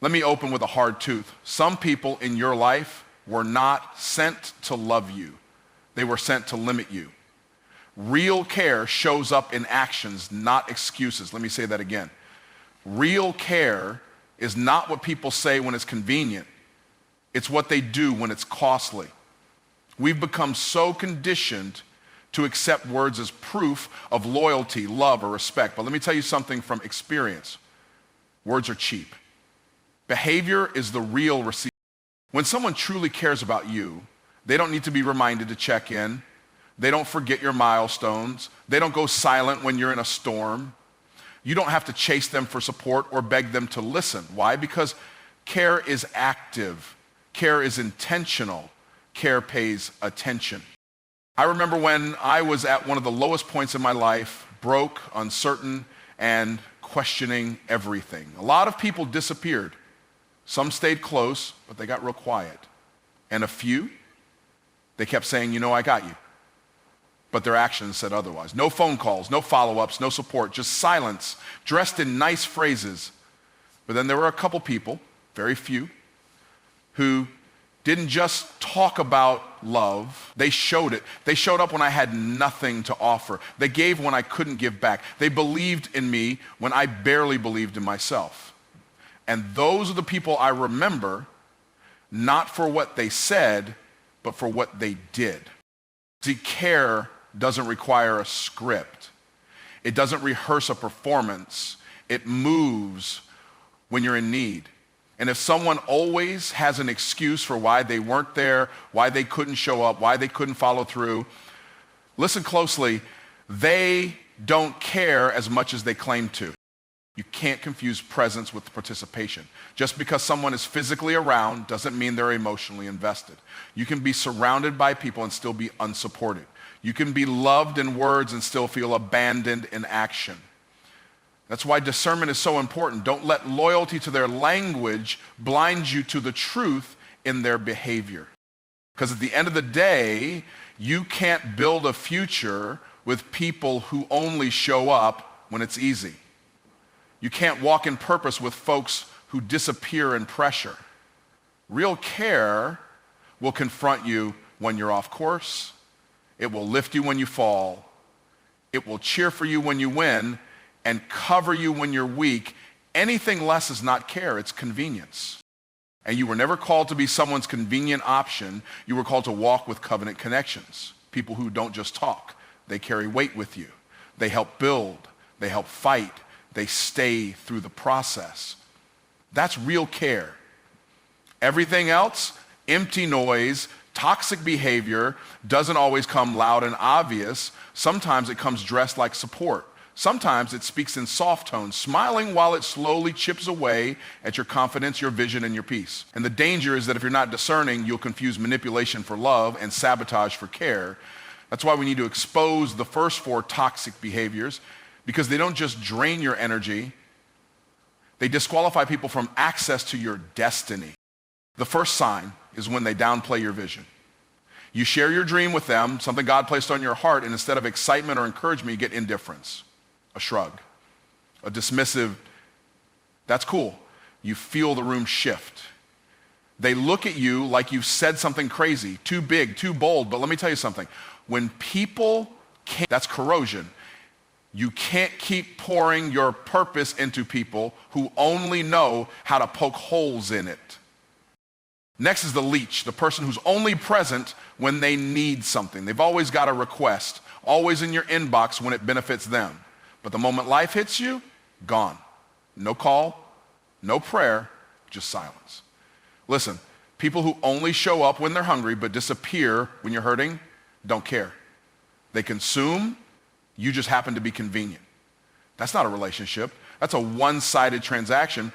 Let me open with a hard truth. Some people in your life were not sent to love you. They were sent to limit you. Real care shows up in actions, not excuses. Let me say that again. Real care is not what people say when it's convenient. It's what they do when it's costly. We've become so conditioned to accept words as proof of loyalty, love, or respect. But let me tell you something from experience. Words are cheap. Behavior is the real receipt. When someone truly cares about you, they don't need to be reminded to check in. They don't forget your milestones. They don't go silent when you're in a storm. You don't have to chase them for support or beg them to listen. Why? Because care is active. Care is intentional. Care pays attention. I remember when I was at one of the lowest points in my life, broke, uncertain, and questioning everything. A lot of people disappeared. Some stayed close, but they got real quiet. And a few, they kept saying, you know, I got you. But their actions said otherwise. No phone calls, no follow-ups, no support, just silence, dressed in nice phrases. But then there were a couple people, very few, who didn't just talk about love, they showed it. They showed up when I had nothing to offer. They gave when I couldn't give back. They believed in me when I barely believed in myself. And those are the people I remember, not for what they said, but for what they did. See, care doesn't require a script. It doesn't rehearse a performance. It moves when you're in need. And if someone always has an excuse for why they weren't there, why they couldn't show up, why they couldn't follow through, listen closely, they don't care as much as they claim to. You can't confuse presence with participation. Just because someone is physically around doesn't mean they're emotionally invested. You can be surrounded by people and still be unsupported. You can be loved in words and still feel abandoned in action. That's why discernment is so important. Don't let loyalty to their language blind you to the truth in their behavior. Because at the end of the day, you can't build a future with people who only show up when it's easy. You can't walk in purpose with folks who disappear in pressure. Real care will confront you when you're off course. It will lift you when you fall. It will cheer for you when you win and cover you when you're weak. Anything less is not care, it's convenience. And you were never called to be someone's convenient option. You were called to walk with covenant connections. People who don't just talk, they carry weight with you. They help build, they help fight, they stay through the process. That's real care. Everything else, empty noise, toxic behavior, doesn't always come loud and obvious. Sometimes it comes dressed like support. Sometimes it speaks in soft tones, smiling while it slowly chips away at your confidence, your vision, and your peace. And the danger is that if you're not discerning, you'll confuse manipulation for love and sabotage for care. That's why we need to expose the first four toxic behaviors, because they don't just drain your energy, they disqualify people from access to your destiny. The first sign is when they downplay your vision. You share your dream with them, something God placed on your heart, and instead of excitement or encouragement, you get indifference, a shrug, a dismissive, that's cool. You feel the room shift. They look at you like you've said something crazy, too big, too bold, but let me tell you something. When people can't, that's corrosion. You can't keep pouring your purpose into people who only know how to poke holes in it. Next is the leech, the person who's only present when they need something. They've always got a request, always in your inbox when it benefits them. But the moment life hits you, gone. No call, no prayer, just silence. Listen, people who only show up when they're hungry but disappear when you're hurting don't care. They consume, you just happen to be convenient. That's not a relationship. That's a one-sided transaction.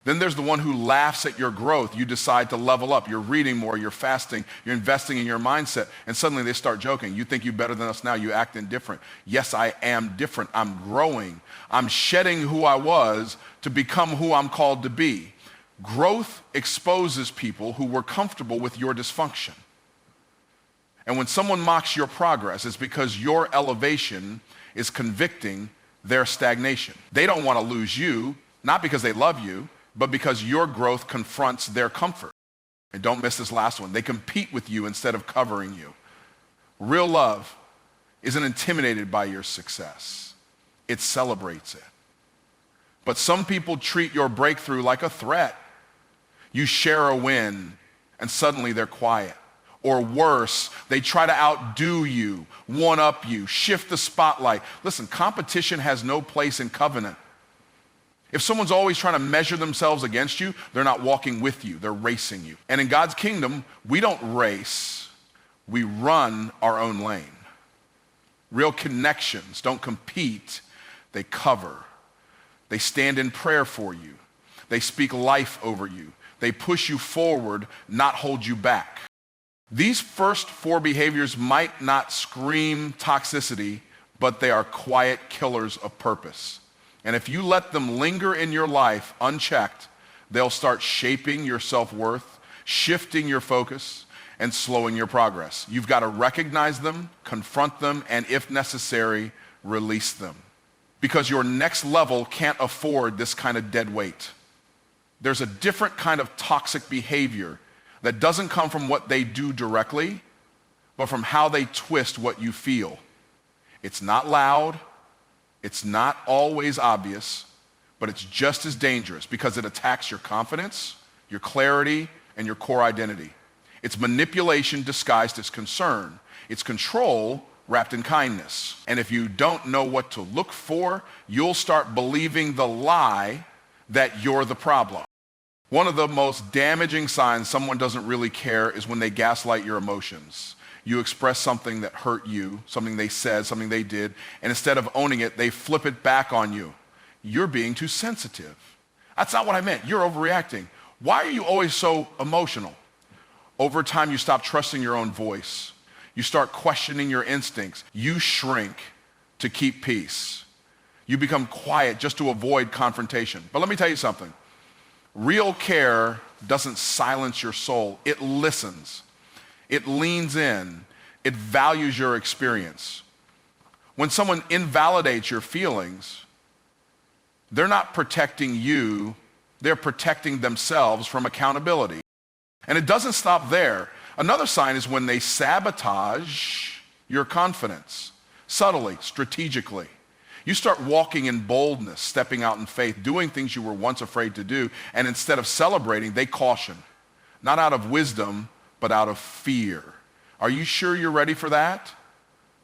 Then there's the one who laughs at your growth. You decide to level up. You're reading more, you're fasting, you're investing in your mindset, and suddenly they start joking. You think you're better than us now, you act indifferent. Yes, I am different. I'm growing. I'm shedding who I was to become who I'm called to be. Growth exposes people who were comfortable with your dysfunction. And when someone mocks your progress, it's because your elevation is convicting their stagnation. They don't want to lose you, not because they love you, but because your growth confronts their comfort. And don't miss this last one. They compete with you instead of covering you. Real love isn't intimidated by your success. It celebrates it. But some people treat your breakthrough like a threat. You share a win, and suddenly they're quiet. Or worse, they try to outdo you, one-up you, shift the spotlight. Listen, competition has no place in covenant. If someone's always trying to measure themselves against you, they're not walking with you, they're racing you. And in God's kingdom, we don't race, we run our own lane. Real connections don't compete, they cover. They stand in prayer for you. They speak life over you. They push you forward, not hold you back. These first 4 behaviors might not scream toxicity, but they are quiet killers of purpose. And if you let them linger in your life unchecked, they'll start shaping your self-worth, shifting your focus, and slowing your progress. You've got to recognize them, confront them, and if necessary, release them. Because your next level can't afford this kind of dead weight. There's a different kind of toxic behavior that doesn't come from what they do directly, but from how they twist what you feel. It's not loud, it's not always obvious, but it's just as dangerous because it attacks your confidence, your clarity, and your core identity. It's manipulation disguised as concern. It's control wrapped in kindness. And if you don't know what to look for, you'll start believing the lie that you're the problem. One of the most damaging signs someone doesn't really care is when they gaslight your emotions. You express something that hurt you, something they said, something they did, and instead of owning it, they flip it back on you. You're being too sensitive. That's not what I meant. You're overreacting. Why are you always so emotional? Over time, you stop trusting your own voice. You start questioning your instincts. You shrink to keep peace. You become quiet just to avoid confrontation. But let me tell you something. Real care doesn't silence your soul. It listens. It leans in. It values your experience. When someone invalidates your feelings, they're not protecting you, they're protecting themselves from accountability. And it doesn't stop there. Another sign is when they sabotage your confidence, subtly, strategically. You start walking in boldness, stepping out in faith, doing things you were once afraid to do, and instead of celebrating, they caution. Not out of wisdom, but out of fear. Are you sure you're ready for that?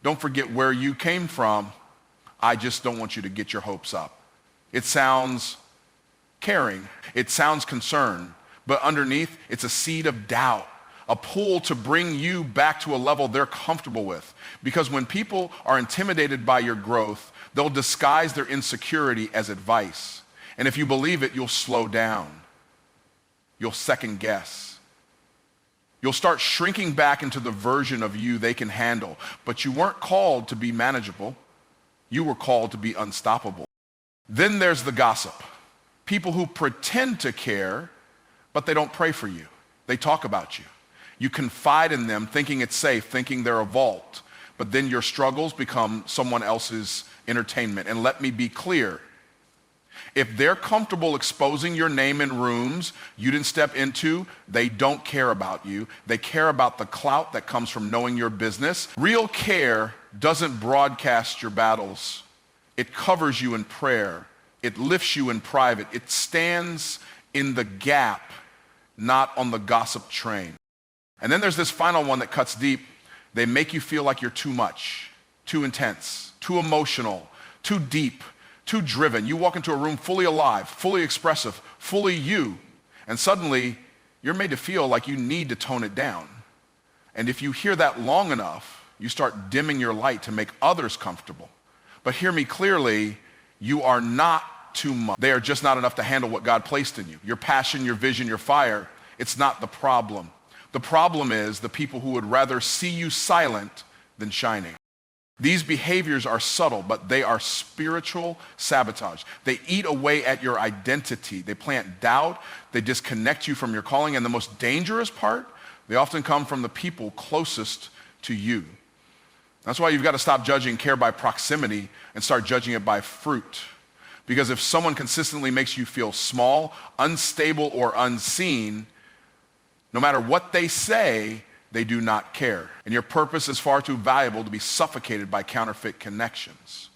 Don't forget where you came from. I just don't want you to get your hopes up. It sounds caring. It sounds concerned. But underneath, it's a seed of doubt, a pull to bring you back to a level they're comfortable with. Because when people are intimidated by your growth, they'll disguise their insecurity as advice. And if you believe it, you'll slow down. You'll second guess. You'll start shrinking back into the version of you they can handle. But you weren't called to be manageable. You were called to be unstoppable. Then there's the gossip. People who pretend to care, but they don't pray for you. They talk about you. You confide in them thinking it's safe, thinking they're a vault. But then your struggles become someone else's entertainment. And let me be clear. If they're comfortable exposing your name in rooms you didn't step into, they don't care about you. They care about the clout that comes from knowing your business. Real care doesn't broadcast your battles. It covers you in prayer. It lifts you in private. It stands in the gap, not on the gossip train. And then there's this final one that cuts deep. They make you feel like you're too much, too intense, too emotional, too deep, too driven. You walk into a room fully alive, fully expressive, fully you, and suddenly you're made to feel like you need to tone it down. And if you hear that long enough, you start dimming your light to make others comfortable. But hear me clearly, you are not too much. They are just not enough to handle what God placed in you. Your passion, your vision, your fire, it's not the problem. The problem is the people who would rather see you silent than shining. These behaviors are subtle, but they are spiritual sabotage. They eat away at your identity. They plant doubt. They disconnect you from your calling. And the most dangerous part, they often come from the people closest to you. That's why you've got to stop judging care by proximity and start judging it by fruit. Because if someone consistently makes you feel small, unstable, or unseen, no matter what they say, they do not care. And your purpose is far too valuable to be suffocated by counterfeit connections.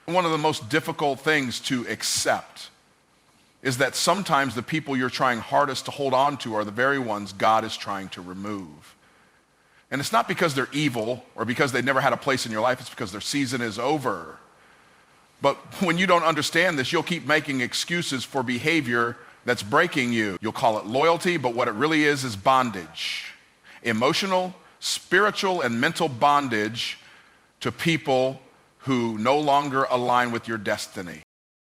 One of the most difficult things to accept is that sometimes the people you're trying hardest to hold on to are the very ones God is trying to remove. And it's not because they're evil or because they've never had a place in your life, it's because their season is over. But when you don't understand this, you'll keep making excuses for behavior that's breaking you. You'll call it loyalty, but what it really is bondage. Emotional, spiritual, and mental bondage to people who no longer align with your destiny.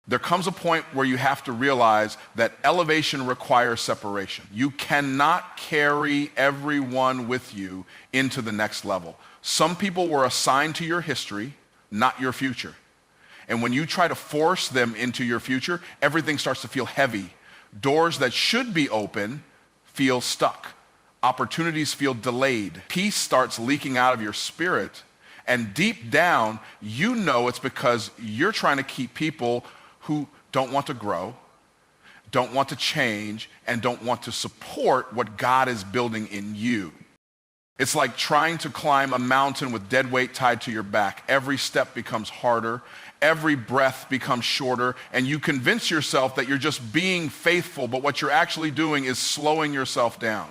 There comes a point where you have to realize that elevation requires separation. You cannot carry everyone with you into the next level. Some people were assigned to your history, not your future. And when you try to force them into your future, everything starts to feel heavy. Doors that should be open feel stuck. Opportunities feel delayed. Peace starts leaking out of your spirit. And deep down, you know it's because you're trying to keep people who don't want to grow, don't want to change, and don't want to support what God is building in you. It's like trying to climb a mountain with dead weight tied to your back. Every step becomes harder. Every breath becomes shorter, and you convince yourself that you're just being faithful, but what you're actually doing is slowing yourself down.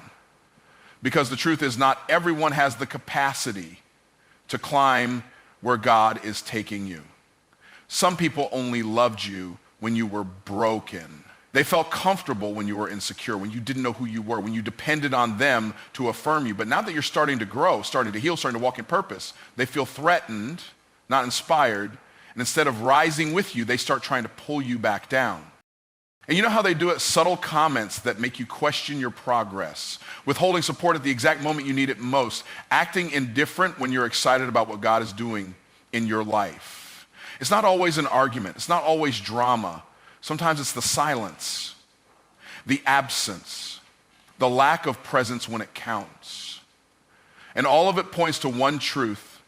Because the truth is, not everyone has the capacity to climb where God is taking you. Some people only loved you when you were broken. They felt comfortable when you were insecure, when you didn't know who you were, when you depended on them to affirm you. But now that you're starting to grow, starting to heal, starting to walk in purpose, they feel threatened, not inspired. And instead of rising with you, they start trying to pull you back down. And you know how they do it? Subtle comments that make you question your progress, withholding support at the exact moment you need it most, acting indifferent when you're excited about what God is doing in your life. It's not always an argument. It's not always drama. Sometimes it's the silence, the absence, the lack of presence when it counts. And all of it points to one truth.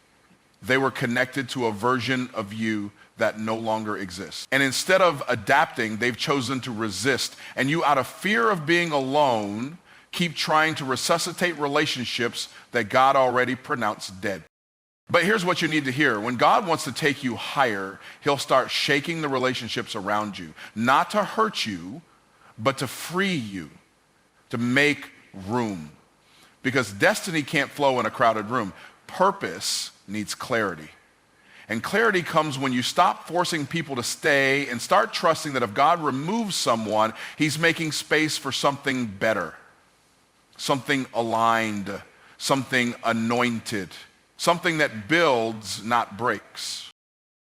They were connected to a version of you that no longer exists. And instead of adapting, they've chosen to resist. And you, out of fear of being alone, keep trying to resuscitate relationships that God already pronounced dead. But here's what you need to hear. When God wants to take you higher, he'll start shaking the relationships around you, not to hurt you, but to free you, to make room. Because destiny can't flow in a crowded room. Purpose needs clarity. And clarity comes when you stop forcing people to stay and start trusting that if God removes someone, he's making space for something better, something aligned, something anointed, something that builds, not breaks.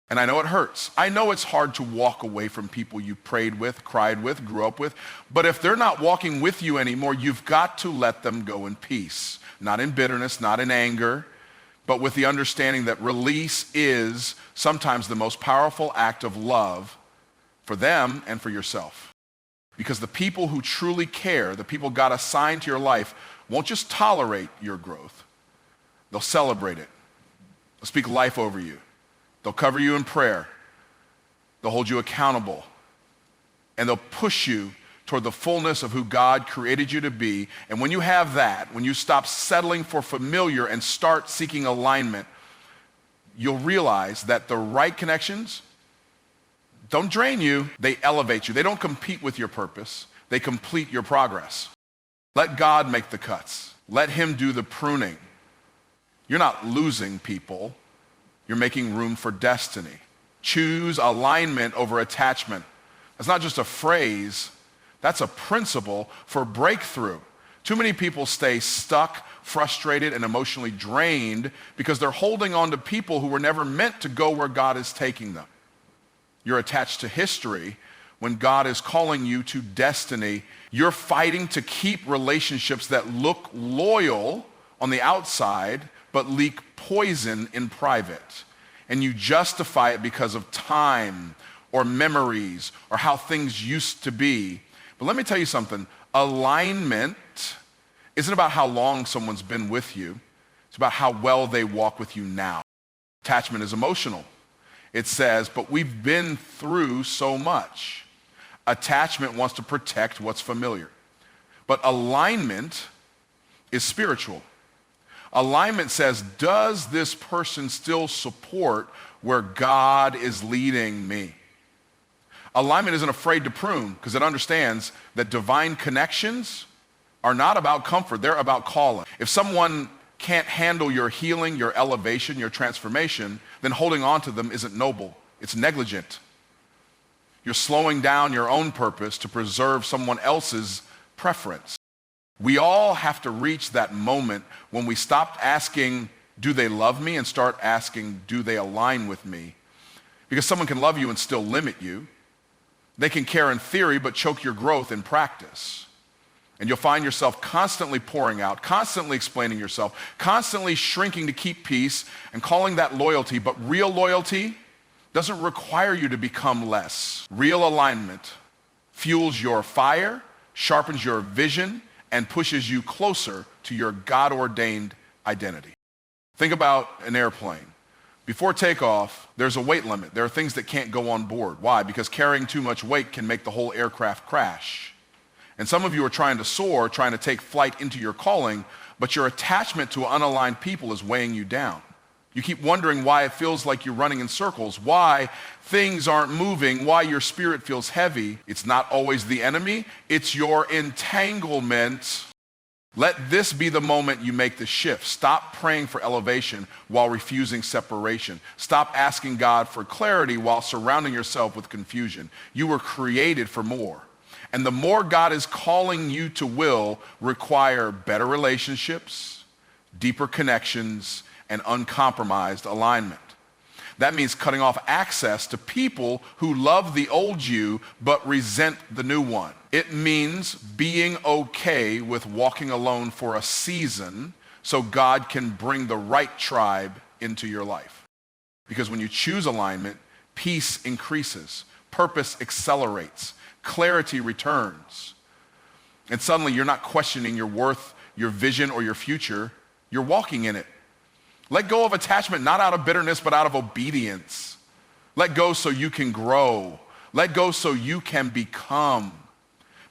And I know it hurts. I know it's hard to walk away from people you prayed with, cried with, grew up with. But if they're not walking with you anymore, you've got to let them go in peace, not in bitterness, not in anger, but with the understanding that release is sometimes the most powerful act of love for them and for yourself. Because the people who truly care, the people God assigned to your life, won't just tolerate your growth. They'll celebrate it. They'll speak life over you. They'll cover you in prayer. They'll hold you accountable. And they'll push you toward the fullness of who God created you to be. And when you have that, when you stop settling for familiar and start seeking alignment, you'll realize that the right connections don't drain you, they elevate you. They don't compete with your purpose, they complete your progress. Let God make the cuts. Let him do the pruning. You're not losing people, you're making room for destiny. Choose alignment over attachment. That's not just a phrase, that's a principle for breakthrough. Too many people stay stuck, frustrated, and emotionally drained because they're holding on to people who were never meant to go where God is taking them. You're attached to history when God is calling you to destiny. You're fighting to keep relationships that look loyal on the outside but leak poison in private. And you justify it because of time or memories or how things used to be. But let me tell you something. Alignment isn't about how long someone's been with you. It's about how well they walk with you now. Attachment is emotional. It says, but we've been through so much. Attachment wants to protect what's familiar. But alignment is spiritual. Alignment says, does this person still support where God is leading me? Alignment isn't afraid to prune because it understands that divine connections are not about comfort, they're about calling. If someone can't handle your healing, your elevation, your transformation, then holding on to them isn't noble, it's negligent. You're slowing down your own purpose to preserve someone else's preference. We all have to reach that moment when we stop asking, do they love me, and start asking, do they align with me? Because someone can love you and still limit you. They can care in theory, but choke your growth in practice. And you'll find yourself constantly pouring out, constantly explaining yourself, constantly shrinking to keep peace and calling that loyalty. But real loyalty doesn't require you to become less. Real alignment fuels your fire, sharpens your vision, and pushes you closer to your God-ordained identity. Think about an airplane. Before takeoff, there's a weight limit. There are things that can't go on board. Why? Because carrying too much weight can make the whole aircraft crash. And some of you are trying to soar, trying to take flight into your calling, but your attachment to unaligned people is weighing you down. You keep wondering why it feels like you're running in circles, why things aren't moving, why your spirit feels heavy. It's not always the enemy, it's your entanglement. Let this be the moment you make the shift. Stop praying for elevation while refusing separation. Stop asking God for clarity while surrounding yourself with confusion. You were created for more. And the more God is calling you to will require better relationships, deeper connections, and uncompromised alignment. That means cutting off access to people who love the old you but resent the new one. It means being okay with walking alone for a season so God can bring the right tribe into your life. Because when you choose alignment, peace increases, purpose accelerates, clarity returns. And suddenly you're not questioning your worth, your vision, or your future. You're walking in it. Let go of attachment, not out of bitterness, but out of obedience. Let go so you can grow. Let go so you can become.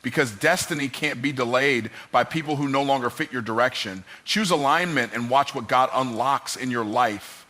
Because destiny can't be delayed by people who no longer fit your direction. Choose alignment and watch what God unlocks in your life.